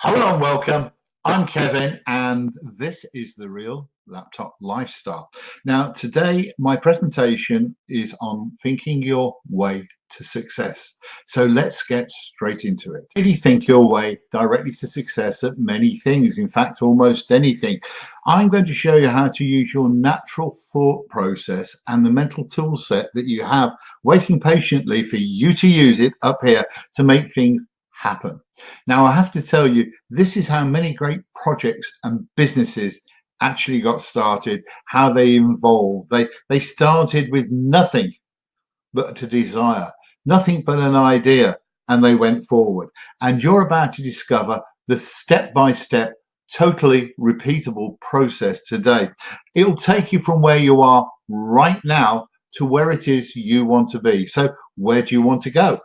Hello and welcome. I'm Kevin, and this is the Real Laptop Lifestyle. Now, today my presentation is on thinking your way to success. So let's get straight into it. Really think your way directly to success at many things, in fact, almost anything. I'm going to show you how to use your natural thought process and the mental tool set that you have waiting patiently for you to use it up here to make things happen. Now, I have to tell you, this is how many great projects and businesses actually got started, how they evolved. They started with nothing but a desire, nothing but an idea, and they went forward. And you're about to discover the step-by-step, totally repeatable process today. It'll take you from where you are right now to where it is you want to be. So where do you want to go?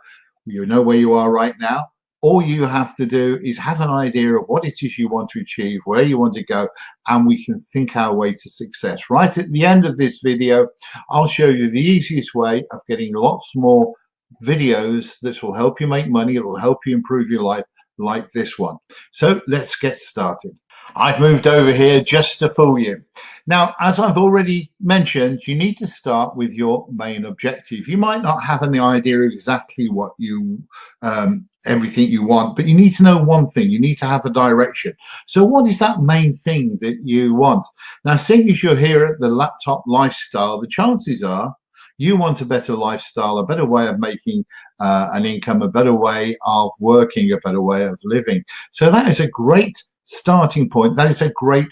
You know where you are right now. All you have to do is have an idea of what it is you want to achieve, where you want to go, and we can think our way to success. Right at the end of this video, I'll show you the easiest way of getting lots more videos that will help you make money, it will help you improve your life, like this one. So let's get started. I've moved over here just to fool you. Now, as I've already mentioned, you need to start with your main objective. You might not have any idea of exactly what everything you want, but you need to know one thing. You need to have a direction. So what is that main thing that you want? Now, seeing as you're here at the Laptop Lifestyle, the chances are you want a better lifestyle, a better way of making an income, a better way of working, a better way of living. So that is a great starting point. That is a great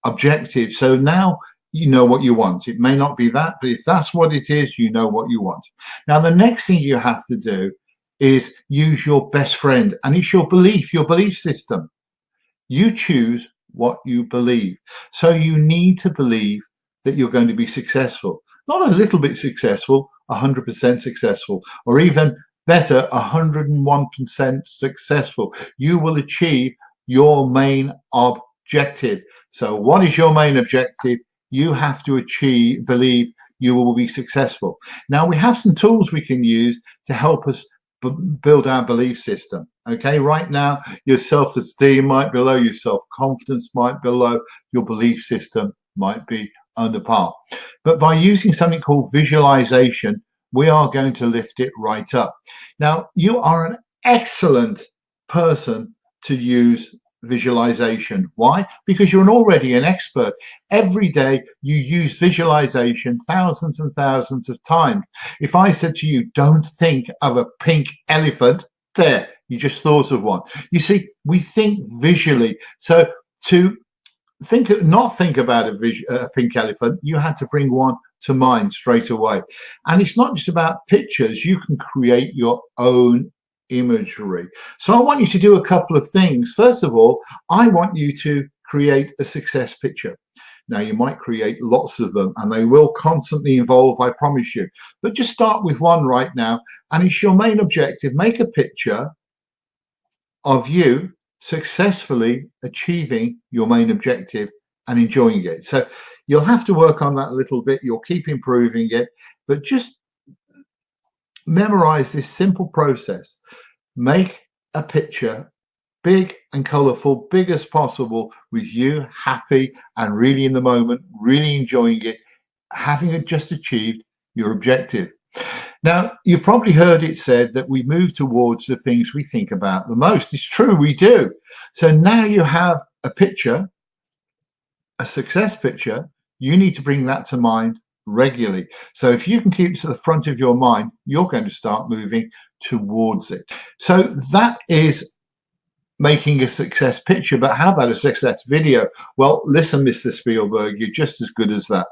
objective. So now you know what you want. It may not be that, but if that's what it is, you know what you want. Now, the next thing you have to do is use your best friend, and it's your belief system. You choose what you believe. So you need to believe that you're going to be successful, not a little bit successful, 100% successful, or even better, 101% successful. You will achieve your main objective. So what is your main objective? You have to believe you will be successful. Now, we have some tools we can use to help us build our belief system. Okay, right now your self-esteem might be low, your self-confidence might be low, your belief system might be under par. But by using something called visualization, we are going to lift it right up. Now, you are an excellent person to use visualization. Why? Because you're already an expert. Every day you use visualization thousands and thousands of times. If I said to you, don't think of a pink elephant, there, you just thought of one. You see, we think visually. So to not think about a pink elephant, you had to bring one to mind straight away. And it's not just about pictures. You can create your own imagery. So I want you to do a couple of things. First of all, I want you to create a success picture. Now, you might create lots of them, and they will constantly evolve, I promise you. But just start with one right now, and it's your main objective. Make a picture of you successfully achieving your main objective and enjoying it. So you'll have to work on that a little bit. You'll keep improving it, but just memorize this simple process. Make a picture big and colorful, big as possible, with you happy and really in the moment, really enjoying it, having just achieved your objective. Now, you've probably heard it said that we move towards the things we think about the most. It's true, we do. So now you have a picture, a success picture. You need to bring that to mind regularly. So if you can keep it to the front of your mind, you're going to start moving towards it. So that is making a success picture. But how about a success video? Well, listen, Mr. Spielberg, you're just as good as that.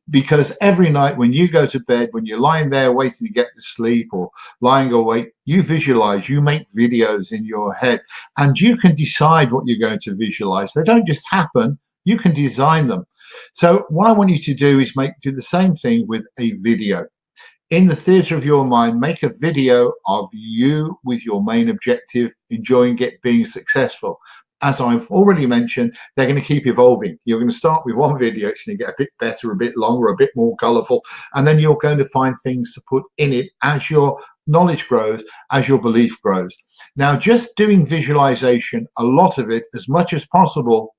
Because every night when you go to bed, when you're lying there waiting to get to sleep or lying awake, you visualize, you make videos in your head, and you can decide what you're going to visualize. They don't just happen, you can design them. So what I want you to do is do the same thing with a video. In the theater of your mind, make a video of you with your main objective, enjoying it, being successful. as I've already mentioned, they're going to keep evolving. You're going to start with one video, it's going to get a bit better, a bit longer, a bit more colorful, and then you're going to find things to put in it as your knowledge grows, as your belief grows. Now, just doing visualization, a lot of it, as much as possible,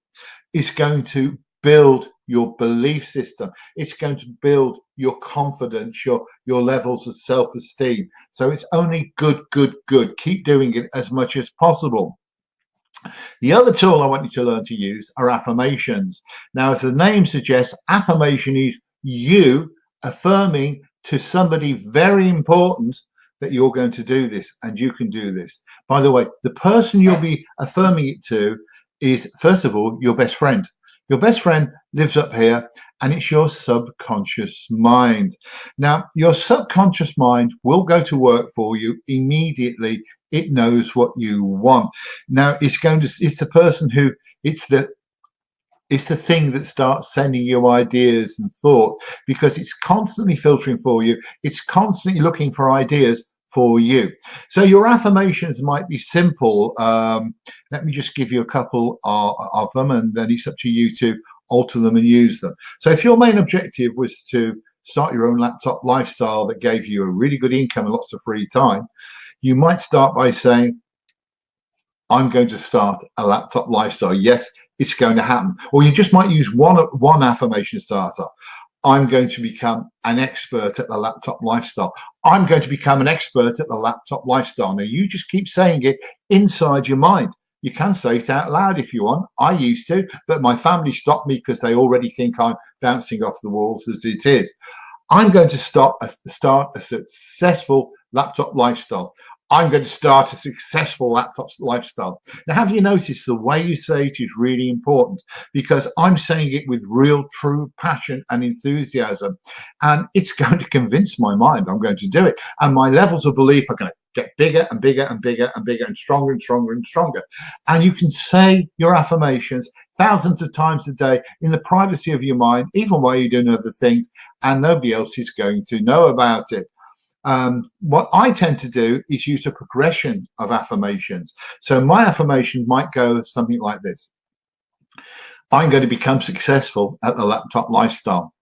is going to build your belief system. It's going to build your confidence, your levels of self-esteem. So it's only good, good, good. Keep doing it as much as possible. The other tool I want you to learn to use are affirmations. Now, as the name suggests, affirmation is you affirming to somebody very important that you're going to do this and you can do this. By the way, the person you'll be affirming it to is, first of all, your best friend. Your best friend lives up here, and it's your subconscious mind. Now, your subconscious mind will go to work for you immediately. It knows what you want. Now, it's the person who, it's the thing that starts sending you ideas and thought, because it's constantly filtering for you. It's constantly looking for ideas for you. So your affirmations might be simple. Let me just give you a couple of them, and then it's up to you to alter them and use them. So if your main objective was to start your own laptop lifestyle that gave you a really good income and lots of free time, you might start by saying, I'm going to start a laptop lifestyle. Yes, it's going to happen. Or you just might use one affirmation starter. I'm going to become an expert at the laptop lifestyle. I'm going to become an expert at the laptop lifestyle. Now, you just keep saying it inside your mind. You can say it out loud if you want. I used to, but my family stopped me because they already think I'm bouncing off the walls as it is. I'm going to start a successful laptop lifestyle. I'm going to start a successful laptop lifestyle. Now, have you noticed the way you say it is really important? Because I'm saying it with real, true passion and enthusiasm. And it's going to convince my mind I'm going to do it. And my levels of belief are going to get bigger and bigger and bigger and bigger and stronger and stronger and stronger. And you can say your affirmations thousands of times a day in the privacy of your mind, even while you're doing other things, and nobody else is going to know about it. What I tend to do is use a progression of affirmations. So my affirmation might go something like this. I'm going to become successful at the laptop lifestyle.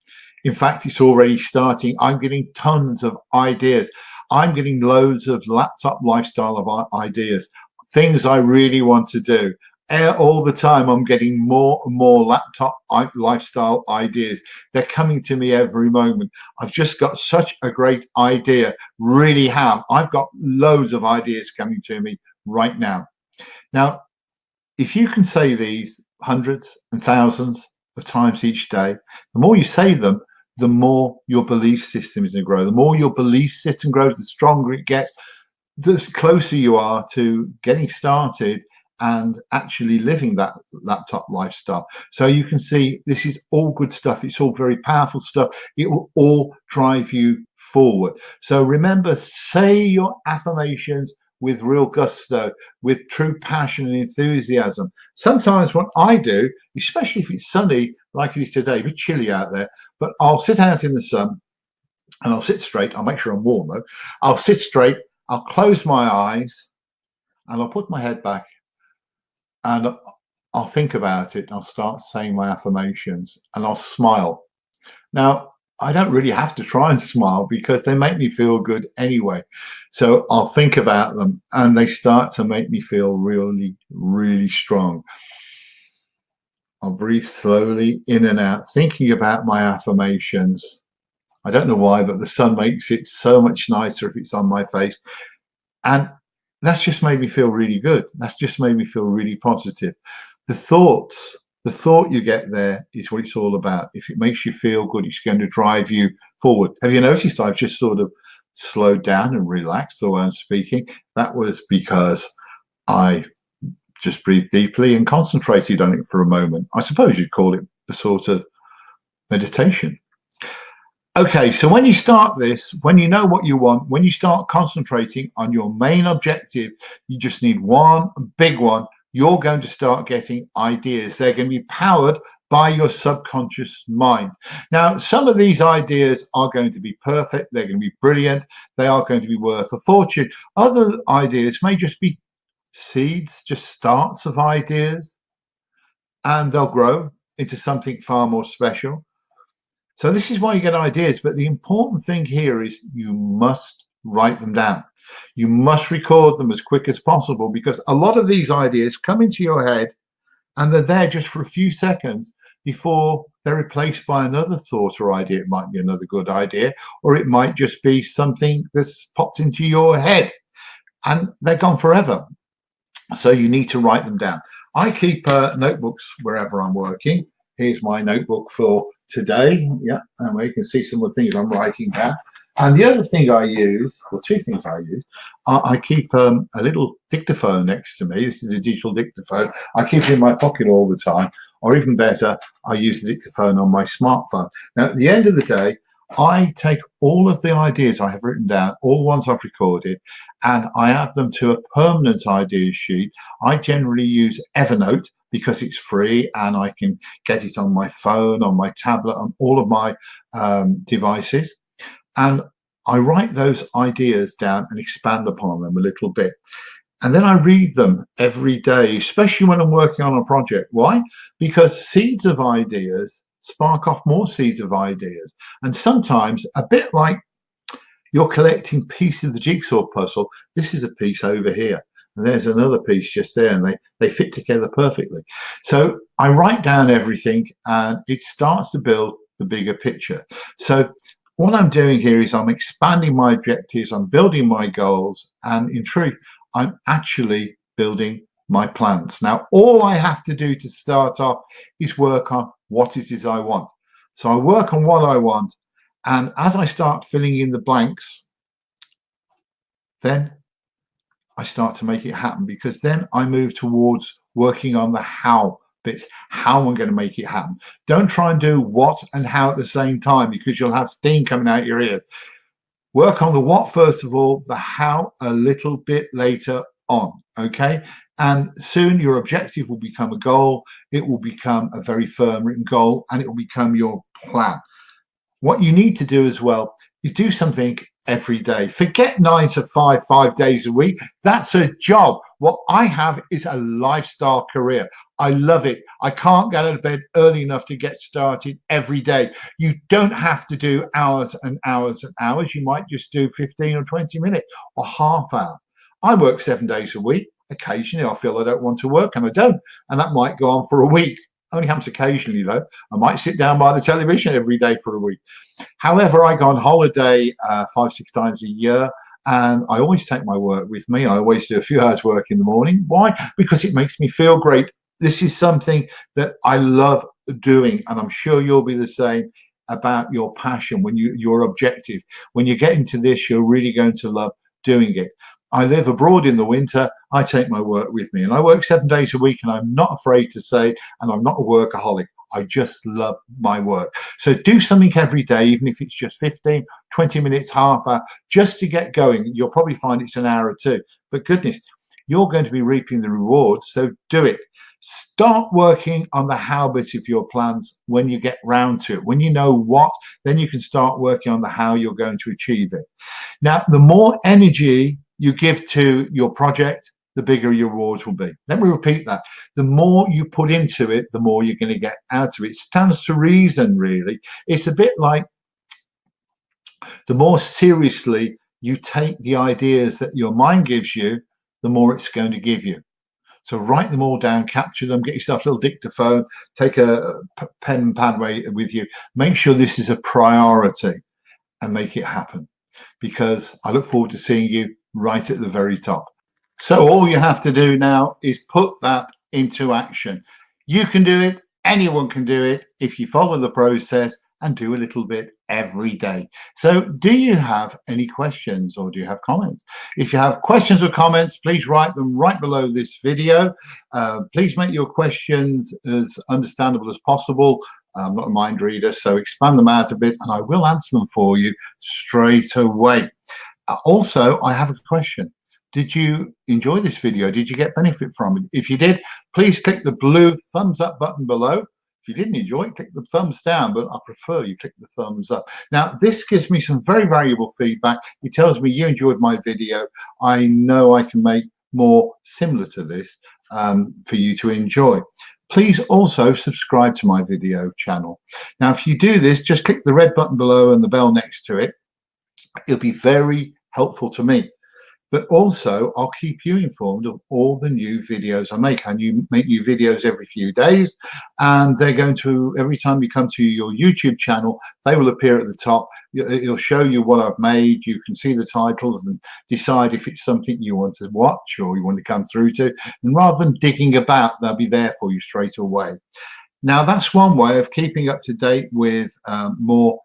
In fact, it's already starting. I'm getting tons of ideas. I'm getting loads of laptop lifestyle ideas, things I really want to do. All the time, I'm getting more and more laptop lifestyle ideas. They're coming to me every moment. I've just got such a great idea, really have. I've got loads of ideas coming to me right now. Now, if you can say these hundreds and thousands of times each day, the more you say them, the more your belief system is going to grow. The more your belief system grows, the stronger it gets, the closer you are to getting started and actually living that laptop lifestyle. So you can see this is all good stuff. It's all very powerful stuff. It will all drive you forward. So remember, say your affirmations with real gusto, with true passion and enthusiasm. Sometimes what I do, especially if it's sunny like it is today, a bit chilly out there, but I'll sit out in the sun and I'll sit straight. I'll make sure I'm warm though. I'll sit straight, I'll close my eyes, and I'll put my head back, and I'll think about it. I'll start saying my affirmations, and I'll smile. Now, I don't really have to try and smile because they make me feel good anyway. So I'll think about them, and they start to make me feel really, really strong. I'll breathe slowly in and out, thinking about my affirmations. I don't know why, but the sun makes it so much nicer if it's on my face. And that's just made me feel really good. That's just made me feel really positive. The thought you get there is what it's all about. If it makes you feel good, it's going to drive you forward. Have you noticed I've just sort of slowed down and relaxed the way I'm speaking? That was because I just breathed deeply and concentrated on it for a moment. I suppose you'd call it a sort of meditation. Okay, so when you start this, when you know what you want, when you start concentrating on your main objective, you just need one big one. You're going to start getting ideas. They're going to be powered by your subconscious mind. Now, some of these ideas are going to be perfect. They're going to be brilliant. They are going to be worth a fortune. Other ideas may just be seeds, just starts of ideas, and they'll grow into something far more special. So this is why you get ideas. But the important thing here is you must write them down. You must record them as quick as possible, because a lot of these ideas come into your head and they're there just for a few seconds before they're replaced by another thought or idea. It might be another good idea, or it might just be something that's popped into your head, and they're gone forever. So you need to write them down. I keep notebooks wherever I'm working. Here's my notebook for today. Yeah, and where you can see some of the things I'm writing down. And the other thing I use, or two things I use, I keep a little dictaphone next to me. This is a digital dictaphone. I keep it in my pocket all the time, or even better, I use the dictaphone on my smartphone. Now, at the end of the day, I take all of the ideas I have written down, all the ones I've recorded, and I add them to a permanent ideas sheet. I generally use Evernote because it's free and I can get it on my phone, on my tablet, on all of my devices. And I write those ideas down and expand upon them a little bit. And then I read them every day, especially when I'm working on a project. Why? Because seeds of ideas spark off more seeds of ideas. And sometimes, a bit like you're collecting pieces of the jigsaw puzzle, this is a piece over here, and there's another piece just there, and they fit together perfectly. So I write down everything, and it starts to build the bigger picture. So what I'm doing here is I'm expanding my objectives, I'm building my goals, and in truth, I'm actually building my plans. Now, all I have to do to start off is work on what it is I want. So I work on what I want, and as I start filling in the blanks, then I start to make it happen, because then I move towards working on the how bits, how I'm going to make it happen. Don't try and do what and how at the same time, because you'll have steam coming out your ears. Work on the what first of all, the how a little bit later on, okay? And soon your objective will become a goal, it will become a very firm written goal, and it will become your plan. What you need to do as well is do something every day. Forget 9 to 5, 5 days a week. That's a job. What I have is a lifestyle career. I love it. I can't get out of bed early enough to get started every day. You don't have to do hours and hours and hours. You might just do 15 or 20 minutes or half hour. I work 7 days a week. Occasionally I feel I don't want to work and I don't. And that might go on for a week. Only happens occasionally though. I might sit down by the television every day for a week. However, I go on holiday 5, 6 times a year, and I always take my work with me. I always do a few hours work in the morning. Why? Because it makes me feel great. This is something that I love doing, and I'm sure you'll be the same about your passion, when your objective. When you get into this, you're really going to love doing it. I live abroad in the winter. I take my work with me, and I work 7 days a week, and I'm not afraid to say, and I'm not a workaholic. I just love my work. So do something every day, even if it's just 15, 20 minutes, half hour, just to get going. You'll probably find it's an hour or two, but goodness, you're going to be reaping the rewards. So do it. Start working on the how bit of your plans when you get round to it. When you know what, then you can start working on the how you're going to achieve it. Now, the more energy you give to your project, the bigger your rewards will be. Let me repeat that. The more you put into it, the more you're going to get out of it. It stands to reason, really. It's a bit like the more seriously you take the ideas that your mind gives you, the more it's going to give you. So write them all down, capture them, get yourself a little dictaphone, take a pen and pad with you. Make sure this is a priority and make it happen, because I look forward to seeing you right at the very top. So all you have to do now is put that into action. You can do it. Anyone can do it if you follow the process and do a little bit every day. So do you have any questions, or do you have comments? If you have questions or comments, please write them right below this video. Please make your questions as understandable as possible. I'm not a mind reader, so expand them out a bit and I will answer them for you straight away. Also, I have a question. Did you enjoy this video? Did you get benefit from it? If you did, please click the blue thumbs up button below. If you didn't enjoy it, click the thumbs down, but I prefer you click the thumbs up. Now, this gives me some very valuable feedback. It tells me you enjoyed my video. I know I can make more similar to this for you to enjoy. Please also subscribe to my video channel. Now, if you do this, just click the red button below and the bell next to it. It'll be very helpful to me. But also, I'll keep you informed of all the new videos I make. I make new videos every few days, and they're going to, every time you come to your YouTube channel, they will appear at the top. It'll show you what I've made. You can see the titles and decide if it's something you want to watch or you want to come through to. And rather than digging about, they'll be there for you straight away. Now, that's one way of keeping up to date with more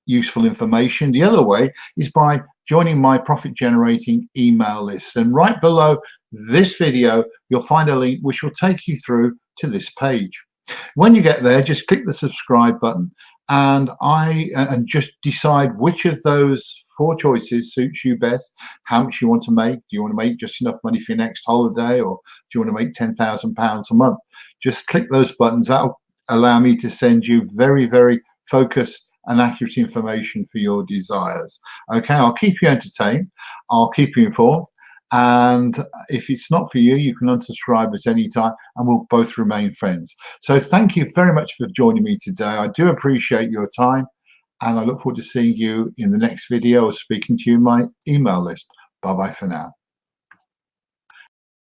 useful information. The other way is by joining my profit generating email list, and right below this video you'll find a link which will take you through to this page. When you get there, just click the subscribe button and just decide which of those 4 choices suits you best. How much you want to make. Do you want to make just enough money for your next holiday, or do you want to make £10,000 a month? Just click those buttons. That'll allow me to send you very, very focused and accurate information for your desires. Okay, I'll keep you entertained, I'll keep you informed, and if it's not for you, you can unsubscribe at any time and we'll both remain friends. So thank you very much for joining me today. I do appreciate your time, and I look forward to seeing you in the next video or speaking to you in my email list. Bye bye for now.